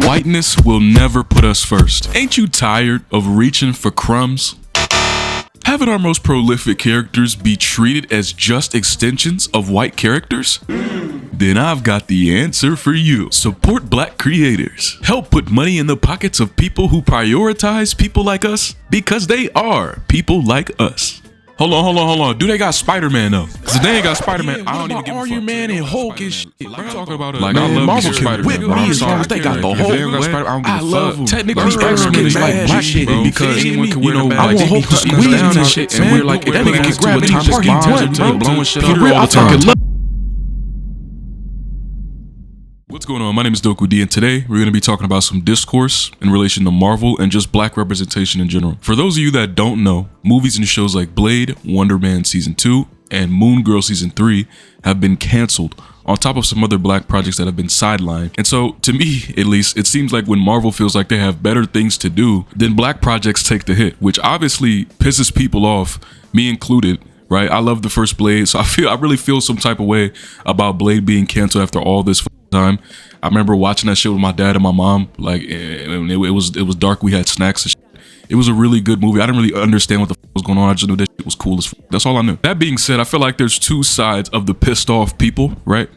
Whiteness will never put us first. Ain't you tired of reaching for crumbs? Having our most prolific characters be treated as just extensions of white characters? Then I've got the answer for you. Support black creators. Help put money in the pockets of people who prioritize people like us, because they are people like us. Hold on. Do they got Spider-Man though? Cause if they ain't got Spider-Man, I don't even give a fuck. Iron Man and Hulk and shit. I'm talking about like, I love Marvel Spider-Man. whip me as long as they got the whole. I love technically Spider-Man is like black shit, because anyone can wear the I want Hulk to squeeze and shit, and we're like, if that nigga can grab any part he wants, bro, blowing shit up all the time. What's going on? My name is Doku D, and today we're going to be talking about some discourse in relation to Marvel and just black representation in general. For those of you that don't know, movies and shows like Blade, Wonder Man Season 2, and Moon Girl Season 3 have been canceled, on top of some other black projects that have been sidelined. And so, to me, at least, it seems like when Marvel feels like they have better things to do, then black projects take the hit, which obviously pisses people off, me included. Right? I love the first Blade, so I really feel some type of way about Blade being canceled after all this time. I remember watching that shit with my dad and my mom. Like, it was dark. We had snacks and shit. It was a really good movie. I didn't really understand what the was going on. I just knew that shit was cool as fuck. That's all I knew. That being said, I feel like there's two sides of the pissed off people, right?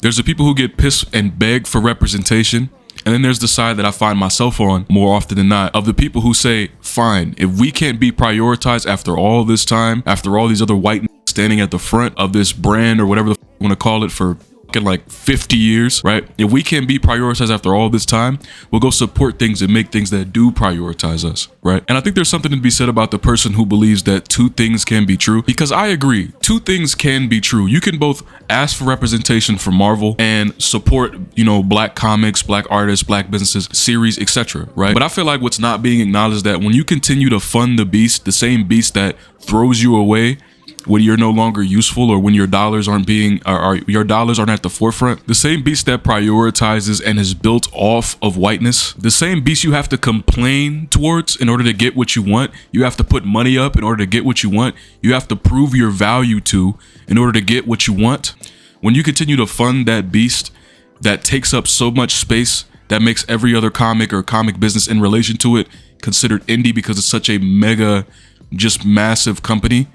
There's the people who get pissed and beg for representation. And then there's the side that I find myself on more often than not, of the people who say, fine, if we can't be prioritized after all this time, after all these other white standing at the front of this brand or whatever the you want to call it for like 50 years, right? If we can't be prioritized after all this time, we'll go support things and make things that do prioritize us, right? And I think there's something to be said about the person who believes that two things can be true, because I agree, two things can be true. You can both ask for representation for Marvel and support, you know, black comics, black artists, black businesses, series, etc., right? But I feel like what's not being acknowledged is that when you continue to fund the beast, the same beast that throws you away when you're no longer useful, or when your dollars aren't your dollars aren't at the forefront, the same beast that prioritizes and is built off of whiteness, the same beast you have to complain towards in order to get what you want, you have to put money up in order to get what you want, you have to prove your value to in order to get what you want. When you continue to fund that beast that takes up so much space, that makes every other comic or comic business in relation to it considered indie because it's such a mega, just massive company,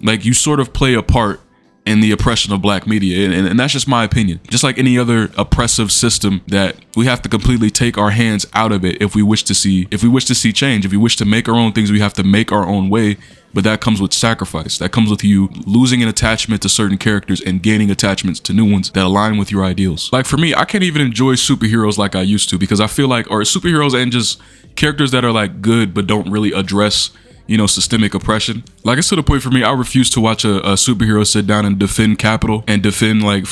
like, you sort of play a part in the oppression of black media, and that's just my opinion. Just like any other oppressive system, that we have to completely take our hands out of it if we wish to see change. If we wish to make our own things, we have to make our own way. But that comes with sacrifice. That comes with you losing an attachment to certain characters and gaining attachments to new ones that align with your ideals. Like, for me, I can't even enjoy superheroes like I used to, because I feel like, or superheroes and just characters that are like good but don't really address, you know, systemic oppression. Like, it's to the point for me, I refuse to watch a superhero sit down and defend capital and defend like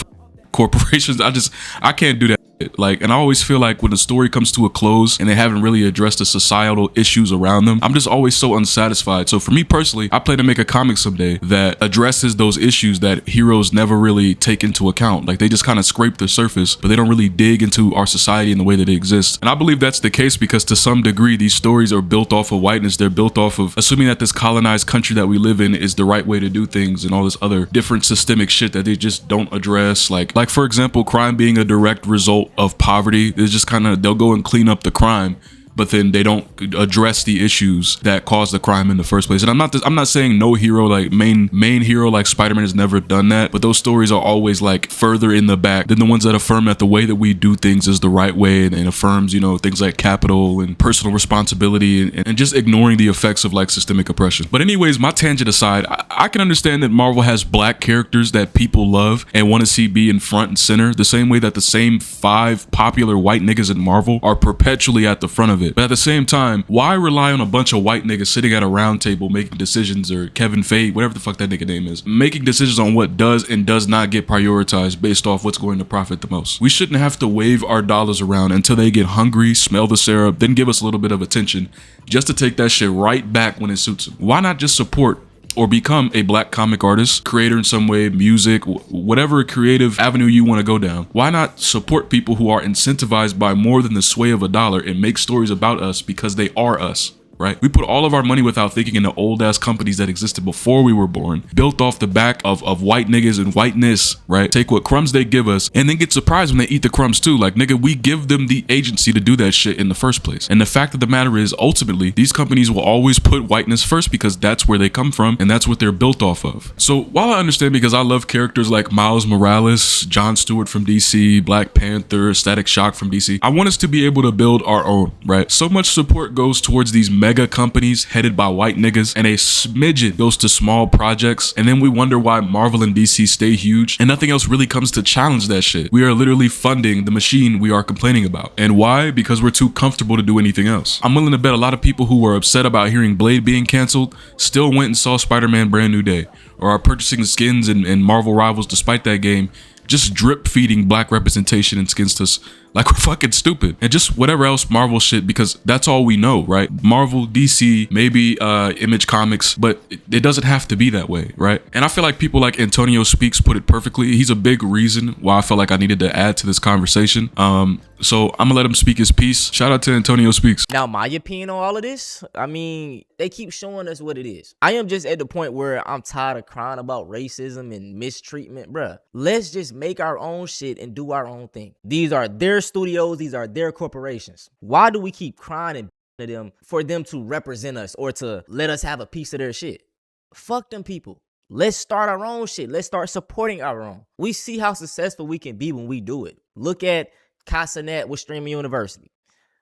corporations. I can't do that. Like, and I always feel like when the story comes to a close and they haven't really addressed the societal issues around them, I'm just always so unsatisfied. So for me personally, I plan to make a comic someday that addresses those issues that heroes never really take into account. Like, they just kind of scrape the surface, but they don't really dig into our society in the way that it exists. And I believe that's the case because to some degree, these stories are built off of whiteness. They're built off of assuming that this colonized country that we live in is the right way to do things and all this other different systemic shit that they just don't address. Like for example, crime being a direct result of poverty. It's just kind of, they'll go and clean up the crime, but then they don't address the issues that caused the crime in the first place. And I'm not saying no hero, like main hero like Spider-Man has never done that, but those stories are always like further in the back than the ones that affirm that the way that we do things is the right way, and affirms, you know, things like capital and personal responsibility and just ignoring the effects of like systemic oppression. But anyways, my tangent aside, I can understand that Marvel has black characters that people love and want to see be in front and center, the same way that the same 5 popular white niggas in Marvel are perpetually at the front of it. But at the same time, why rely on a bunch of white niggas sitting at a round table making decisions, or Kevin Feige, whatever the fuck that nigga name is, making decisions on what does and does not get prioritized based off what's going to profit the most? We shouldn't have to wave our dollars around until they get hungry, smell the syrup, then give us a little bit of attention just to take that shit right back when it suits them. Why not just support or become a black comic artist, creator in some way, music, whatever creative avenue you want to go down? Why not support people who are incentivized by more than the sway of a dollar and make stories about us because they are us? right? We put all of our money without thinking into old ass companies that existed before we were born, built off the back of white niggas and whiteness, right? Take what crumbs they give us and then get surprised when they eat the crumbs too. Like, nigga, we give them the agency to do that shit in the first place. And the fact of the matter is, ultimately, these companies will always put whiteness first because that's where they come from and that's what they're built off of. So while I understand, because I love characters like Miles Morales, Jon Stewart from DC, Black Panther, Static Shock from DC, I want us to be able to build our own, right? So much support goes towards these mega companies headed by white niggas, and a smidgen goes to small projects, and then we wonder why Marvel and DC stay huge and nothing else really comes to challenge that shit. We are literally funding the machine we are complaining about. And why? Because we're too comfortable to do anything else. I'm willing to bet a lot of people who were upset about hearing Blade being canceled still went and saw Spider-Man Brand New Day, or are purchasing skins and Marvel Rivals despite that game, just drip feeding black representation and skins to us like we're fucking stupid, and just whatever else Marvel shit, because that's all we know, right? Marvel, DC, maybe Image Comics, but it doesn't have to be that way, right? And I feel like people like Antonio Speaks put it perfectly. He's a big reason why I felt like I needed to add to this conversation. So I'm gonna let him speak his piece. Shout out to Antonio Speaks. Now, my opinion on all of this, I mean, they keep showing us what it is. I am just at the point where I'm tired of crying about racism and mistreatment, bruh. Let's just make our own shit and do our own thing. These are their studios, these are their corporations. Why do we keep crying and to them for them to represent us or to let us have a piece of their shit? Fuck them people. Let's start our own shit. Let's start supporting our own. We see how successful we can be when we do it. Look at Casanet with Streaming University.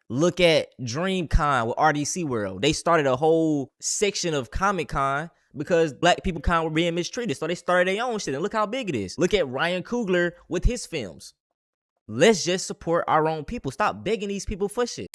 Look at DreamCon with RDC World. They started a whole section of Comic Con because black people kind of were being mistreated. So they started their own shit, and look how big it is. Look at Ryan Coogler with his films. Let's just support our own people. Stop begging these people for shit.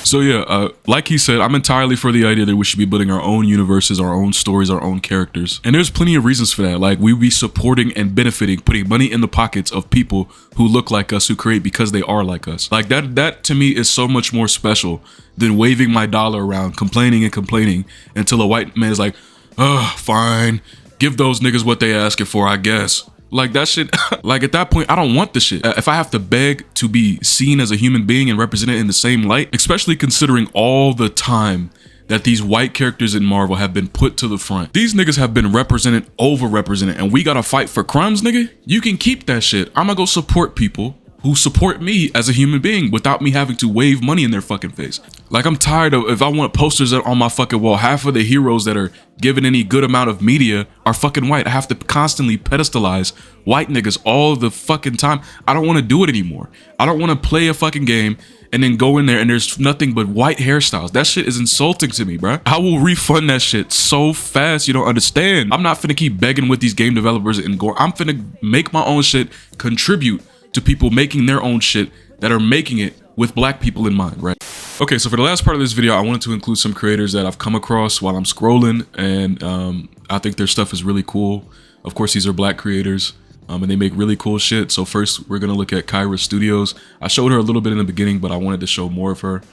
So yeah, like he said, I'm entirely for the idea that we should be building our own universes, our own stories, our own characters. And there's plenty of reasons for that. Like, we be supporting and benefiting, putting money in the pockets of people who look like us, who create because they are like us. Like, that to me is so much more special than waving my dollar around, complaining and complaining until a white man is like, oh, fine, give those niggas what they asking for, I guess. Like, that shit, like, at that point, I don't want the shit. If I have to beg to be seen as a human being and represented in the same light, especially considering all the time that these white characters in Marvel have been put to the front. These niggas have been represented, over-represented, and we gotta fight for crumbs, nigga? You can keep that shit. I'm gonna go support people who support me as a human being without me having to wave money in their fucking face. Like, I'm tired of, if I want posters on my fucking wall, half of the heroes that are given any good amount of media are fucking white. I have to constantly pedestalize white niggas all the fucking time. I don't want to do it anymore. I don't want to play a fucking game and then go in there and there's nothing but white hairstyles. That shit is insulting to me, bruh. I will refund that shit so fast you don't understand. I'm not finna keep begging with these game developers and go. I'm finna make my own shit, contribute to people making their own shit that are making it with black people in mind, right? Okay, so for the last part of this video, I wanted to include some creators that I've come across while I'm scrolling, and I think their stuff is really cool. Of course, these are black creators, and they make really cool shit. So first, we're gonna look at Kyra Studios. I showed her a little bit in the beginning, but I wanted to show more of her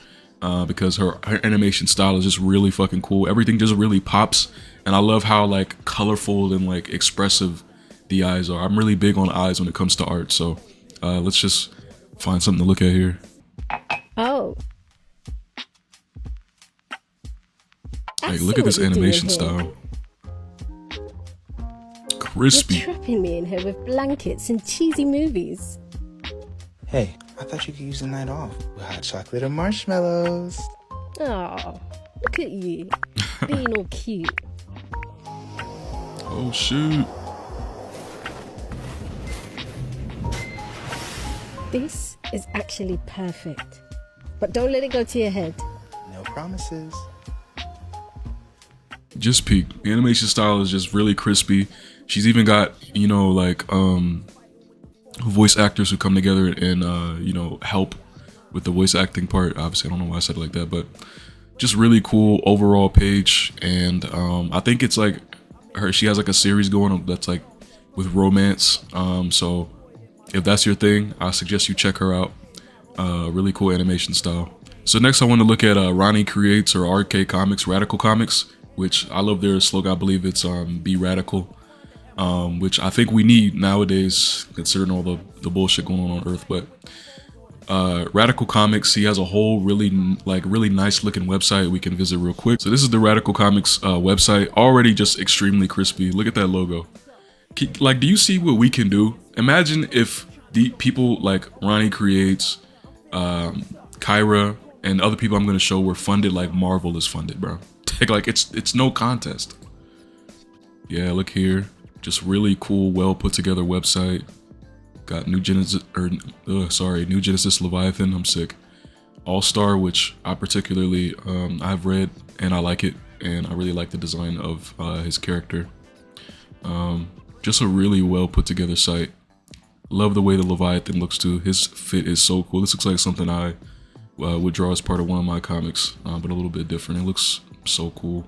because her animation style is just really fucking cool. Everything just really pops, and I love how, like, colorful and, like, expressive the eyes are. I'm really big on eyes when it comes to art, so let's just find something to look at here. Oh. Like, look at this animation style. Crispy. You're trapping me in here with blankets and cheesy movies. Hey, I thought you could use the night off with hot chocolate and marshmallows. Oh, look at you, being all cute. Oh shoot. This is actually perfect. But don't let it go to your head. No promises. Just peak. The animation style is just really crispy. She's even got, you know, like voice actors who come together and you know, help with the voice acting part. Obviously, I don't know why I said it like that, but just really cool overall page. And I think it's like she has like a series going on that's like with romance. So if that's your thing, I suggest you check her out. Really cool animation style. So next I want to look at Ronnie Creates, or RK Comics, Radical Comics, which I love their slogan. I believe it's be radical, which I think we need nowadays considering all the bullshit going on Earth. But Radical Comics, he has a whole really nice looking website we can visit real quick. So this is the Radical Comics website, already just extremely crispy. Look at that logo. Like, do you see what we can do? Imagine if the people like Ronnie Creates, Kyra, and other people I'm gonna show were funded like Marvel is funded, bro. Like it's no contest. Yeah, look here, just really cool, well put together website. Got New Genesis Leviathan. I'm sick. All Star, which I particularly I've read and I like it, and I really like the design of his character. Just a really well put together site. Love the way the Leviathan looks too. His fit is so cool. This looks like something I would draw as part of one of my comics, but a little bit different. It looks so cool.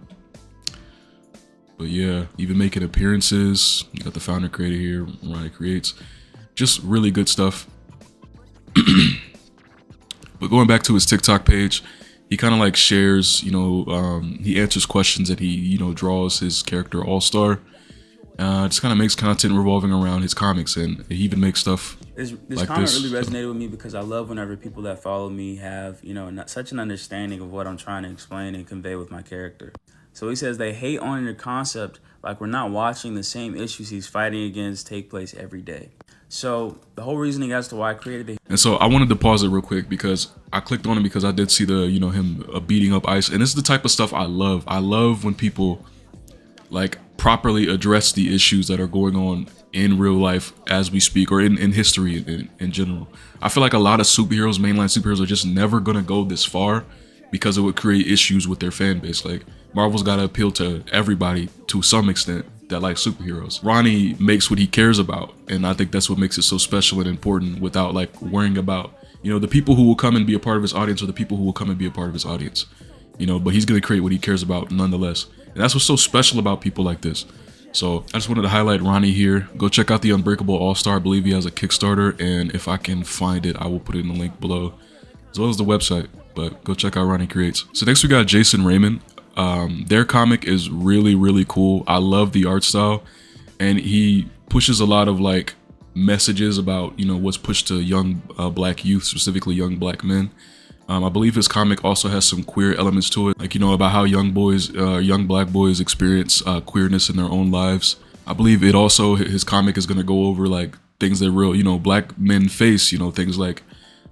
But yeah, even making appearances. You got the founder creator here, Ronnie Creates. Just really good stuff. But going back to his TikTok page, he kind of like shares, you know, he answers questions and he, you know, draws his character All Star. Just kind of makes content revolving around his comics, and he even makes stuff this like comment this. really resonated with me because I love whenever people that follow me have, you know, such an understanding of what I'm trying to explain and convey with my character. So he says they hate on your concept like we're not watching the same issues he's fighting against take place every day. So the whole reasoning as to why I created it. And so I wanted to pause it real quick because I clicked on it because I did see the, you know, him beating up Ice. And this is the type of stuff I love. I love when people like properly address the issues that are going on in real life as we speak, or in history in general. I feel like a lot of superheroes, mainline superheroes, are just never gonna go this far because it would create issues with their fan base. Like Marvel's gotta appeal to everybody to some extent that like superheroes. Ronnie makes what he cares about, and I think that's what makes it so special and important without like worrying about, you know, the people who will come and be a part of his audience or the people who will come and be a part of his audience, you know, but he's gonna create what he cares about nonetheless. And that's what's so special about people like this. So I just wanted to highlight Ronnie here. Go check out the Unbreakable All-Star. I believe he has a Kickstarter, and if I can find it, I will put it in the link below, as well as the website. But go check out Ronnie Creates. So next we got Jason Raymond. Their comic is really, really cool. I love the art style, and he pushes a lot of like messages about, you know, what's pushed to young black youth, specifically young black men. I believe his comic also has some queer elements to it, like, you know, about how young black boys experience queerness in their own lives. I believe it also, his comic is going to go over like things that real, you know, black men face, you know, things like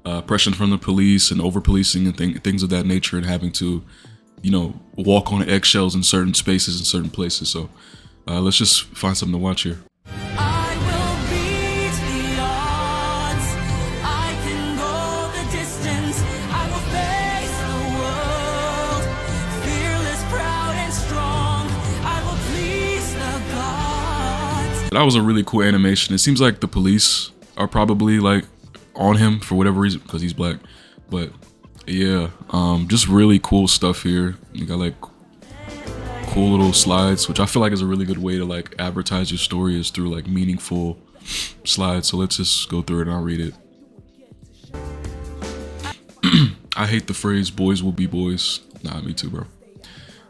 oppression from the police and over policing and things of that nature, and having to, you know, walk on eggshells in certain spaces and certain places. So let's just find something to watch here. That was a really cool animation. It seems like the police are probably like on him for whatever reason because he's black. But yeah, just really cool stuff here. You got like cool little slides, which I feel like is a really good way to like advertise your story, is through like meaningful slides. So let's just go through it and I'll read it. I hate the phrase "boys will be boys." Nah, me too, bro.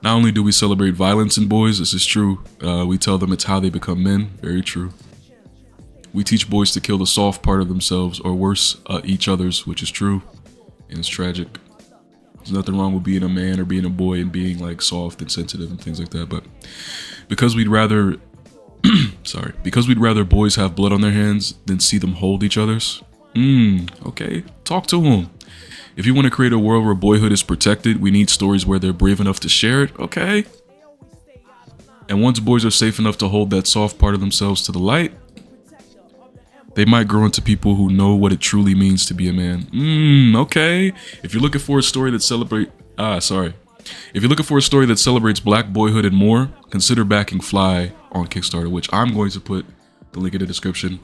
Not only do we celebrate violence in boys, this is true, we tell them it's how they become men. Very true. We teach boys to kill the soft part of themselves, or worse, each other's, which is true, and it's tragic. There's nothing wrong with being a man or being a boy and being like soft and sensitive and things like that, but because we'd rather because we'd rather boys have blood on their hands than see them hold each other's. Okay, talk to them. If you want to create a world where boyhood is protected, we need stories where they're brave enough to share it, okay? And once boys are safe enough to hold that soft part of themselves to the light, they might grow into people who know what it truly means to be a man. Okay. If you're looking for a story that If you're looking for a story that celebrates black boyhood and more, consider backing Fly on Kickstarter, which I'm going to put the link in the description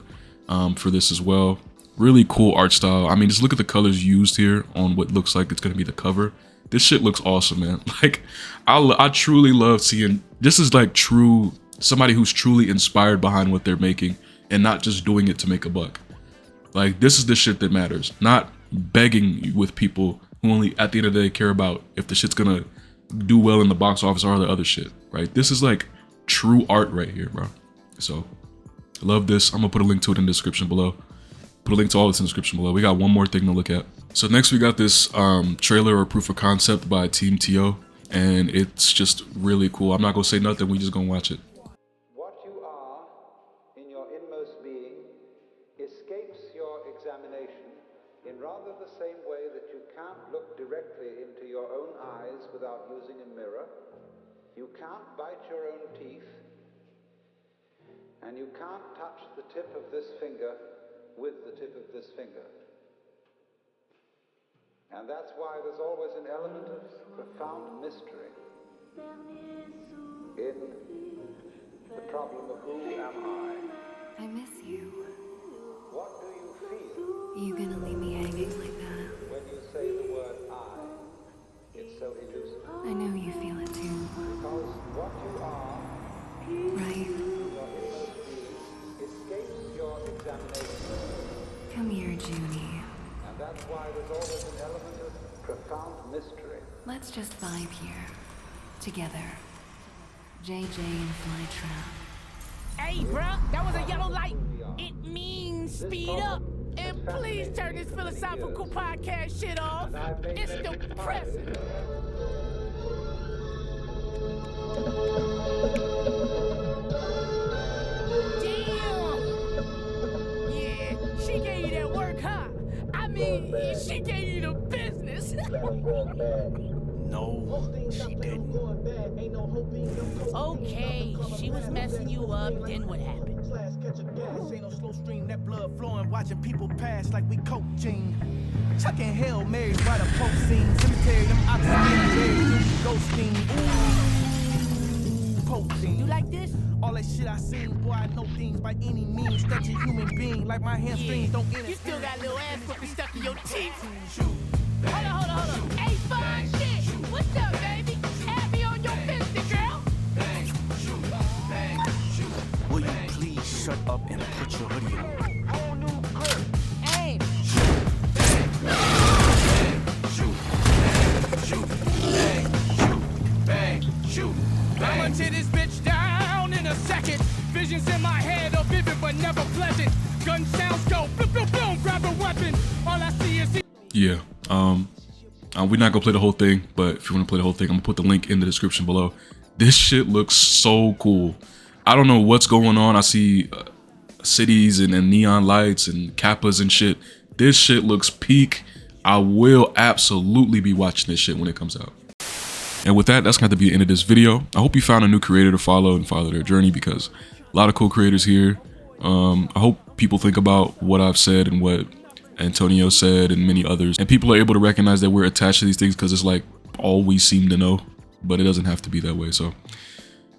for this as well. Really cool art style. I mean, just look at the colors used here on what looks like it's going to be the cover. This shit looks awesome, man. Like, I truly love seeing, this is like somebody who's truly inspired behind what they're making and not just doing it to make a buck. Like, this is the shit that matters, not begging with people who only at the end of the day care about if the shit's gonna do well in the box office or the other shit, right? This is like true art right here, bro. So I love this. I'm gonna put a link to it in the description below. Put a link to all this in the description below. We got one more thing to look at. So next we got this trailer or proof of concept by Team TO, and it's just really cool. I'm not gonna say nothing, we just gonna watch it. What you are in your inmost being escapes your examination in rather the same way that you can't look directly into your own eyes without using a mirror. You can't bite your own teeth, and you can't touch the tip of this finger with the tip of this finger. And that's why there's always an element of profound mystery in the problem of who am I? I miss you. What do you feel You gonna leave me hanging like that? when you say the word I? It's so elusive. I know you feel it too, Because what you are right? in your inmost being escapes your examination. Come here, Junie. And that's why there's always an element of profound mystery. Let's just vibe here. Together. JJ and Flytrap. Hey, bruh, that was a yellow light. It means speed up. And please turn this philosophical podcast shit off. It's depressing. Damn. Yeah, she gave you that work, huh? I mean, she gave you the business. No, she didn't. Okay, she was messing you up, then what happened? Ain't no slow stream, that blood flowing, watching people pass like we coaching. Chucking Hail Marys by the post scene. Cemetery, them oxygen, ghosting. Ooh, poaching. You like this? All that shit I seen, boy, I know things by any means. That's a human being, like my hamstrings don't interfere. You still got a little ass fucking stuck in your teeth. Hold on. Hey, fine shit. What's up, baby? Have me on your business, girl. Bang, shoot, bang, shoot. Will you please shut up and put your hoodie on? Whole new grip. Hey. I'ma tear this bitch down in a second. Visions in my head are vivid but never pleasant. Gun sounds go boom, boom, boom, grab a weapon. All I see is Yeah, we're not gonna play the whole thing, but if you want to play the whole thing, I'm gonna put the link in the description below. This shit looks so cool. I don't know what's going on. I see cities and neon lights and kappas and shit. This shit looks peak. I will absolutely be watching this shit when it comes out. And with that, that's going to be the end of this video. I hope you found a new creator to follow and follow their journey, because a lot of cool creators here. I hope people think about what I've said and what Antonio said and many others, and people are able to recognize that we're attached to these things because it's like all we seem to know, but it doesn't have to be that way. So,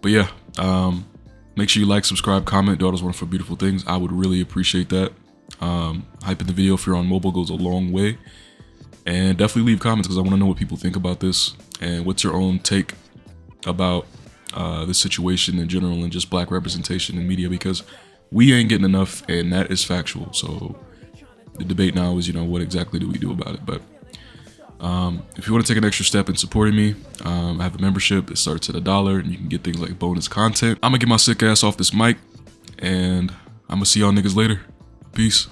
but yeah, make sure you like, subscribe, comment, do all those wonderful, beautiful things. I would really appreciate that. Hyping the video if you're on mobile goes a long way, and definitely leave comments because I want to know what people think about this and what's your own take about this situation in general and just black representation in media, because we ain't getting enough, and that is factual. So the debate now is, you know, what exactly do we do about it? But if you want to take an extra step in supporting me, I have a membership. It starts at $1 and you can get things like bonus content. I'm gonna get my sick ass off this mic, and I'm gonna see y'all niggas later. Peace.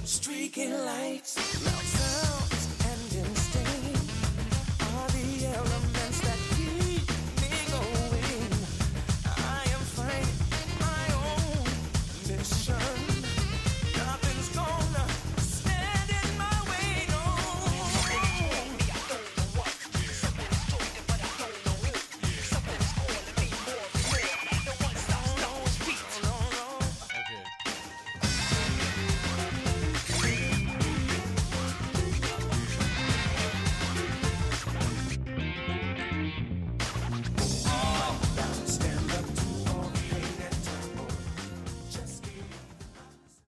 Streaking lights.